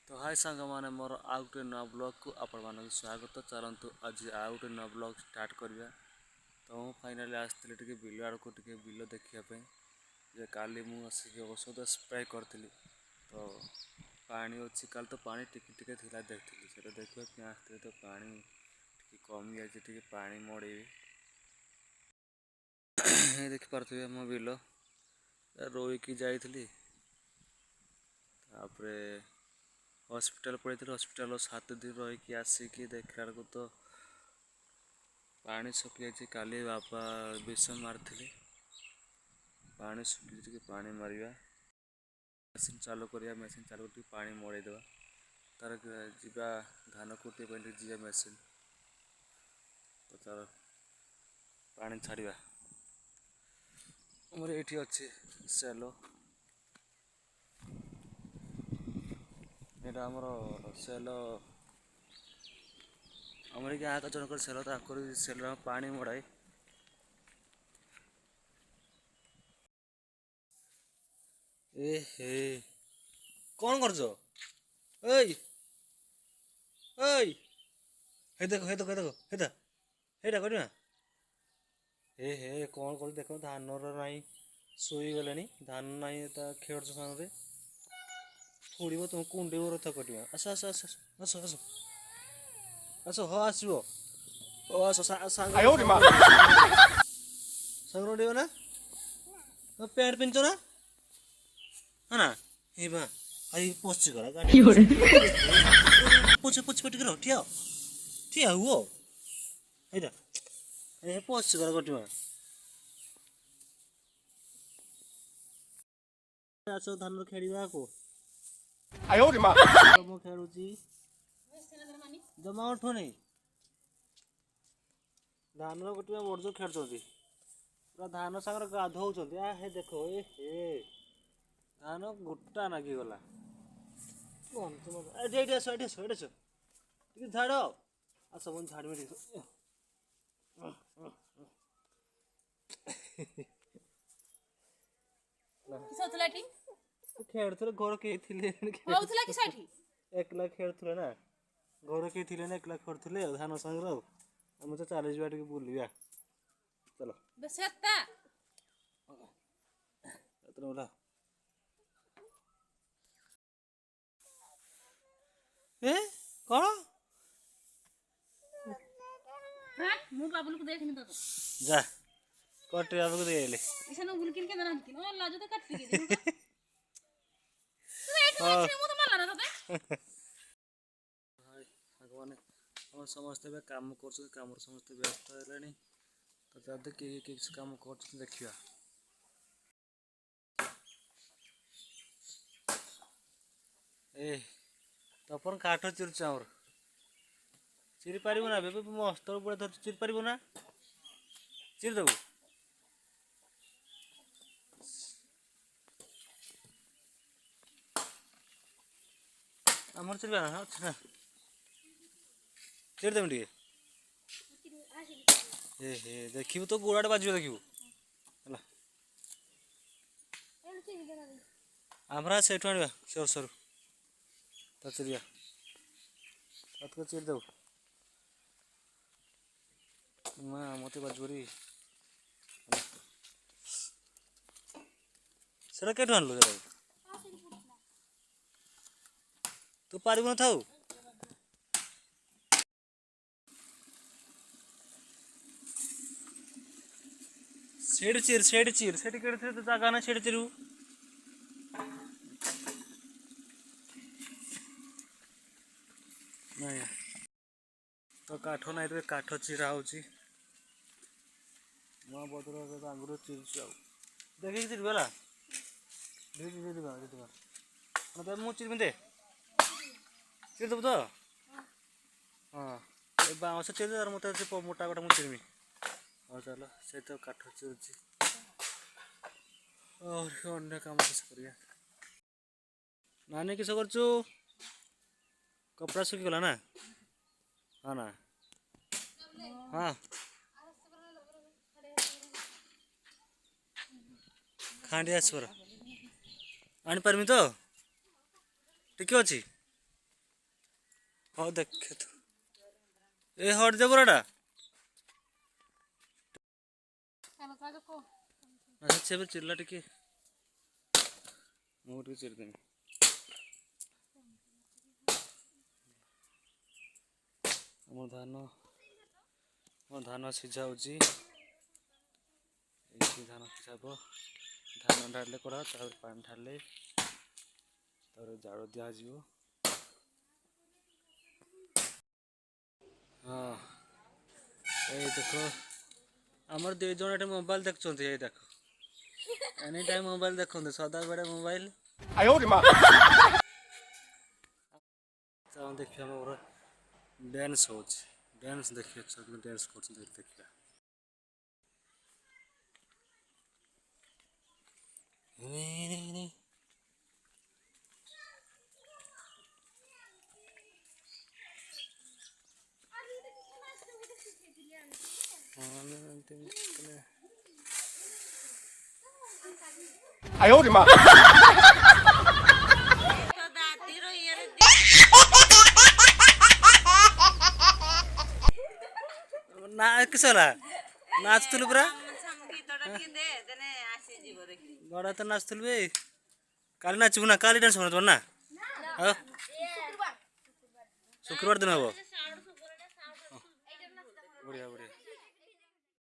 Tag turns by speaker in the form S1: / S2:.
S1: तो हाय सांग मैंने मोर आउ गोटे नुआ ब्लॉग को आपण मानक स्वागत। चलतु आज आउ गोटे नुआ ब्लॉग स्टार्ट करवा। तो मुझे फाइनाली आसती टे बिल आड़ को बिल देखापी जे काली मुझे औषध स्प्रे करी। तो पानी अच्छी काल तो पानी टिके थिला देखी से देखा आसती तो पानी कमी जाए पानी मड़े देखिपे मो बिल रोईकी जाइली हॉस्पिटल पड़े हॉस्पिटल 7 दिन रही आसिकी देखला को तो पानी सुखी जाए। काली बापा विष मारी पानी सुखी पानी मारिया मेसीन चालू करिया मेसीन चालू कर पानी मड़ेदेवा तार जीवा धान कुटे जी मेसीन तो तार पानी छाड़ा मोर ये अच्छे सेलो यहाँ आमर सेल आमर गाँ का जनक सेल सेल पानी मड़ाए ए हे कौन कर देखो हे देखो देखो हेदा हेदा कर हे हे कौन कर देख धान नाई शोई गले धान नाई खेड़ सामने फोड़ तुम कुंडे रथ कटिया आस आस आस आस आस आस हाँ आसो आस सांग ना पैंट पिंध ना है ना ये बा आई पोस्ट करा गाड़ी पोछ पोछ पट करो ठिया ठिया हुओ हेदा ए पोस्ट करा गटिमा आसो धान खेड़िबा को आयो रे मां मो खेलुची जमा उठो नहीं धान गटिमा बड़जो खेलचोती पूरा धान सागर गाधौचंती आ हे देखो ए हे धान गोटा नागी गला कौन तुम एडी आसो एडी आसो एडी आसो टिके झाड़ो आ सब झाड़ में देखो
S2: किसोतला ठी
S1: खेड़थले घर के थिले
S2: होउतला कि साठी
S1: एकला खेड़थले ना घर के थिले ना एकला खेड़थले धान संग हम तो चले जबा टिके बुलिया चलो
S2: बसेता
S1: एतनो ला ए कौन
S2: हां मु बाबुल को देखनी तो
S1: जा कटे बाबू को देले
S2: इसन बुलकिन के दना किन ओ लाजो तो काट के दे तो एठी मु तो मारला ना तते
S1: हाय भगवान हम समस्त बे काम करछ काम समस्त व्यस्त हेलानी तो जद के काम करछ देखिया ए तपन काठ चिरुछ आमर चिरी पारिबो ना बेबे मस्त बुढ़ा धर चिरी पारिबो ना चिरी देबो आमर चिरी ना अच्छा चिरी देबो टिके ए हे देखिबो तो गोड़ाटे बाजिबो देखिबो हला हमरा सेठु आनिबा सर सर तो चिड़िया को चिर दो माँ मत बाजूरी सेटा केठु आनलो तू पारिबो न थाउ सेड चिर सेड केड़े तो जागा ना सेड चिरू नहीं तो काठ नाई रे काठ चिरा होची मां बदर आंगुर चिरछु आ देखि चिर बेला दे दे दे दे मते मु चिर में दे चिर दब तो हां ए बाउंस चिर दे मते से मोटा गोटा मु चिरमी हां चलो से तो काठ चिरछि और अन्य काम किस करिया नानी किस करछु कपड़ा सुखी गला ना हाँ ना हाँ खांडी आस आनी पारमी तो टिके अच्छी हाँ देखे तो ए हट जा बराडा अच्छा से चिल्ला टिके मु टिके चिर देमी आम धान सीझा होची धान सीझा धान ढाले करा पानी ढाले जाड़ दिया हाँ ये देखो आमर दु जन ये मोबाइल देखते ये देख एनी टाइम मोबाइल देखते सदा बेड़े मोबाइल देखिए मोर डांस हो डांस देखिए डांस कर देखिए
S3: आयो रे माँ
S1: ना किसला नाचुल पूरा बड़ा तो नाचुल बे काली नाचबू ना काली डांस होना ना शुक्रवार दिन हम